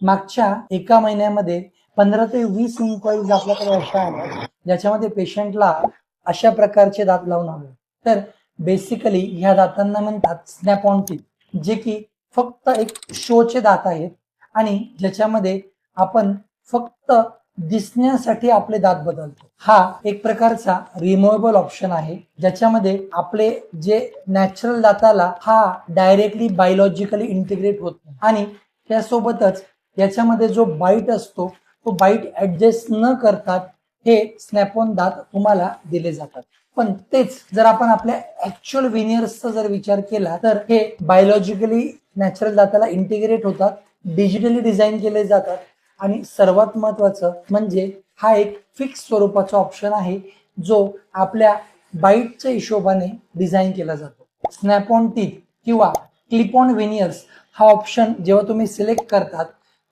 मागच्या एका महिन्यामध्ये 15 ते 20 इन्क्वायरीज आपल्याकडे अशा आल्या ज्याच्यामध्ये पेशंटला अशा प्रकारचे दात लावून हवे. तर बेसिकली ह्या दातांना म्हणतात स्नॅप ऑन टीथ, जे की फक्त एक शोचे दात आहेत आणि ज्याच्यामध्ये आपण फक्त दिसण्यासाठी आपले दात बदलतो. हा एक प्रकारचा रिमूव्हेबल ऑप्शन आहे ज्याच्यामध्ये आपले जे नॅचरल दाताला हा डायरेक्टली बायोलॉजिकली इंटिग्रेट होत नाही आणि त्यासोबतच याच्यामध्ये जो बाईट असतो तो बाईट ऍडजस्ट न करतात हे स्नॅप ऑन दात तुम्हाला दिले जातात. पण तेच जर आपण आपल्या ऍक्च्युअल व्हिनियर्सचा जर विचार केला तर हे बायोलॉजिकली नॅचरल दाताला इंटिग्रेट होतात, डिजिटली डिझाईन केले जातात आणि सर्वात महत्वाचं म्हणजे हा एक फिक्स स्वरूपाचा ऑप्शन आहे जो आपल्या बाईटच्या हिशोबाने डिझाईन केला जातो. स्नॅप ऑन टीथ किंवा क्लिप ऑन व्हिनियर्स हा ऑप्शन जेव्हा तुम्ही सिलेक्ट करतात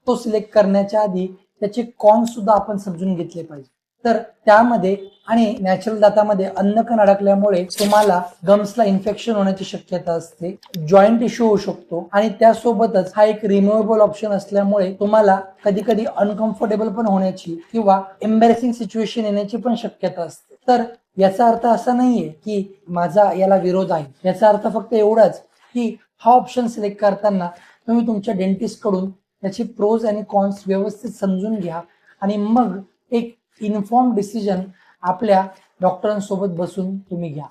तो सिलेक्ट करण्याच्या आधी त्याचे कॉन्स सुद्धा आपण समजून घेतले पाहिजे. तर त्यामध्ये आणि नॅचरल दातामध्ये अन्नकण अडकल्यामुळे तुम्हाला गम्सला इन्फेक्शन होण्याची शक्यता असते, जॉईंट इश्यू होऊ शकतो आणि त्यासोबतच हा एक रिमूव्हेबल ऑप्शन असल्यामुळे तुम्हाला कधी कधी अनकम्फर्टेबल पण होण्याची किंवा एम्बॅरेसिंग सिच्युएशन येण्याची पण शक्यता असते. तर याचा अर्थ असा नाहीये की माझा याला विरोध आहे, याचा अर्थ फक्त एवढाच की हा ऑप्शन सिलेक्ट करताना तुम्ही तुमच्या डेंटिस्ट कडून त्याचे प्रोज आणि कॉन्स व्यवस्थित समजून घ्या आणि मग एक इन्फॉर्म डिसिजन आपल्या डॉक्टरांसोबत बसून तुम्ही घ्या.